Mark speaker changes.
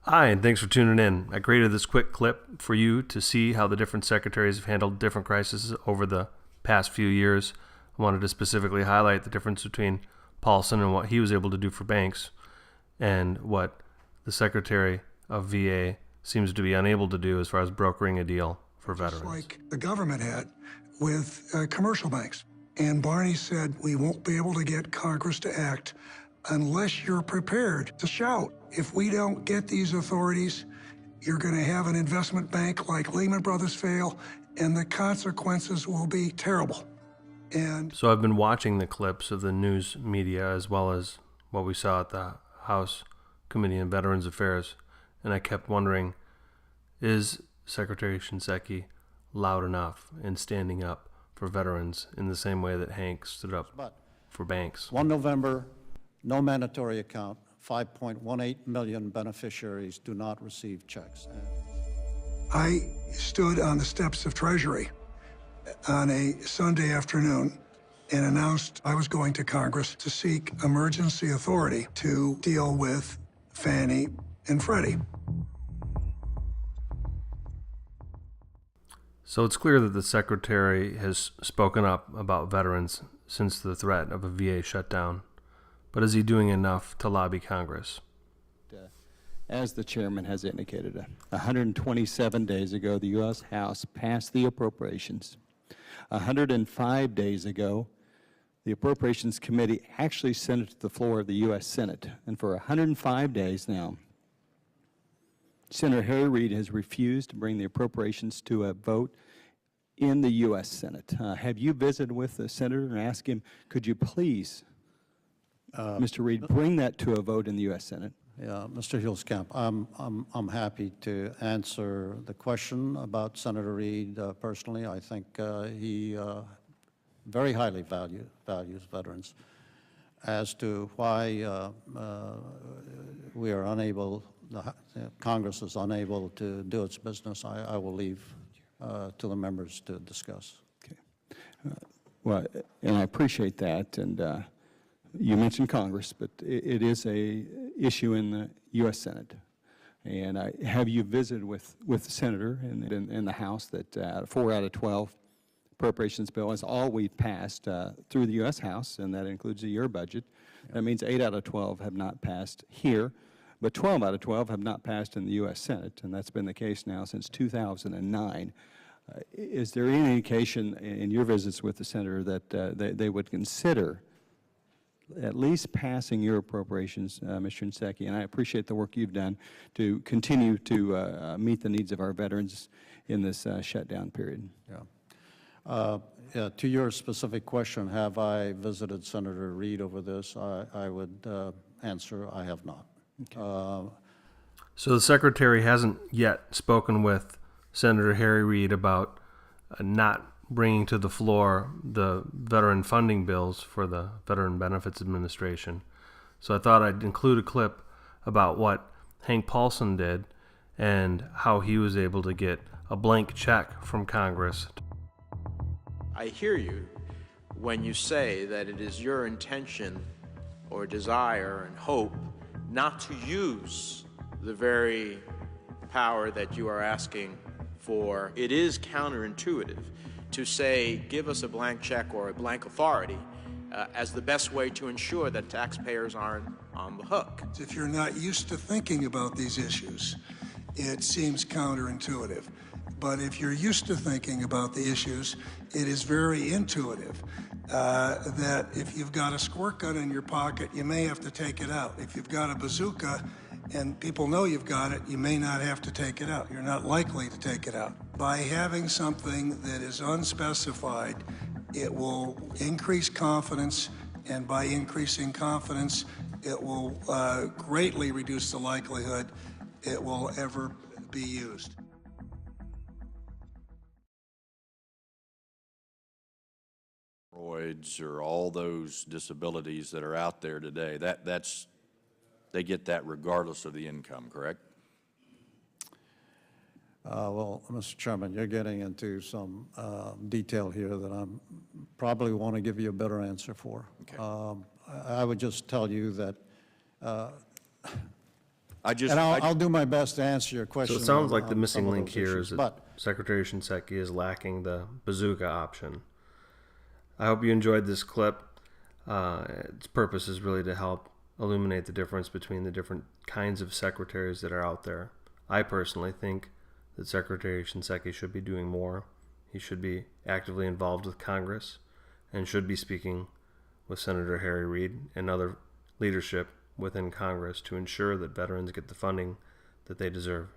Speaker 1: Hi, and thanks for tuning in. I created this quick clip for you to see how the different secretaries have handled different crises over the past few years. I wanted to specifically highlight the difference between Paulson and what he was able to do for banks and what the Secretary of VA seems to be unable to do as far as brokering a deal for veterans.
Speaker 2: Just like the government had with commercial banks. And Barney said, we won't be able to get Congress to act unless you're prepared to shout. If we don't get these authorities, you're going to have an investment bank like Lehman Brothers fail, and the consequences will be terrible. And
Speaker 1: so I've been watching the clips of the news media as well as what we saw at the House Committee on Veterans Affairs, and I kept wondering, is Secretary Shinseki loud enough in standing up for veterans in the same way that Hank stood up for banks?
Speaker 3: 1 November, no mandatory account, 5.18 million beneficiaries do not receive checks.
Speaker 2: I stood on the steps of Treasury on a Sunday afternoon and announced I was going to Congress to seek emergency authority to deal with Fannie and Freddie.
Speaker 1: So it's clear that the Secretary has spoken up about veterans since the threat of a VA shutdown. But is he doing enough to lobby Congress?
Speaker 4: As the chairman has indicated, 127 days ago, the U.S. House passed the appropriations. 105 days ago, the Appropriations Committee actually sent it to the floor of the U.S. Senate. And for 105 days now, Senator Harry Reid has refused to bring the appropriations to a vote in the U.S. Senate. Have you visited with the senator and asked him, could you please, Mr. Reid, bring that to a vote in the U.S. Senate?
Speaker 3: Yeah, Mr. Hulskamp, I'm happy to answer the question about Senator Reid personally. I think he very highly values veterans. As to why we are unable, Congress is unable to do its business, I will leave to the members to discuss.
Speaker 4: Okay. Well, and I appreciate that, and you mentioned Congress, but it is a issue in the U.S. Senate. And have you visited with the senator in the House that 4 out of 12 appropriations bill is all we've passed through the U.S. House, and that includes the year budget. That means 8 out of 12 have not passed here, but 12 out of 12 have not passed in the U.S. Senate, and that's been the case now since 2009. Is there any indication in your visits with the senator that they would consider at least passing your appropriations, Mr. Shinseki? And I appreciate the work you've done to continue to meet the needs of our veterans in this shutdown period.
Speaker 3: Yeah. Yeah, to your specific question, have I visited Senator Reid over this? I would answer, I have not.
Speaker 1: Okay. So the Secretary hasn't yet spoken with Senator Harry Reid about not bringing to the floor the veteran funding bills for the Veteran Benefits Administration. So I thought I'd include a clip about what Hank Paulson did and how he was able to get a blank check from Congress.
Speaker 5: I hear you when you say that it is your intention or desire and hope not to use the very power that you are asking for. It is counterintuitive to say, give us a blank check or a blank authority as the best way to ensure that taxpayers aren't on the hook.
Speaker 2: If you're not used to thinking about these issues, it seems counterintuitive. But if you're used to thinking about the issues, it is very intuitive that if you've got a squirt gun in your pocket, you may have to take it out. If you've got a bazooka and people know you've got it, you may not have to take it out. You're not likely to take it out. By having something that is unspecified, it will increase confidence, and by increasing confidence, it will greatly reduce the likelihood it will ever be used.
Speaker 6: Or all those disabilities that are out there today, they get that regardless of the income, correct?
Speaker 3: Well, Mr. Chairman, you're getting into some detail here that I probably want to give you a better answer for. Okay. I would just tell you that And I'll do my best to answer your
Speaker 1: So
Speaker 3: question.
Speaker 1: it sounds like
Speaker 3: on
Speaker 1: the missing
Speaker 3: some of
Speaker 1: link
Speaker 3: those
Speaker 1: here
Speaker 3: issues,
Speaker 1: is that
Speaker 3: but
Speaker 1: Secretary Shinseki is lacking the bazooka option. I hope you enjoyed this clip. Its purpose is really to help illuminate the difference between the different kinds of secretaries that are out there. I personally think that Secretary Shinseki should be doing more. He should be actively involved with Congress and should be speaking with Senator Harry Reid and other leadership within Congress to ensure that veterans get the funding that they deserve.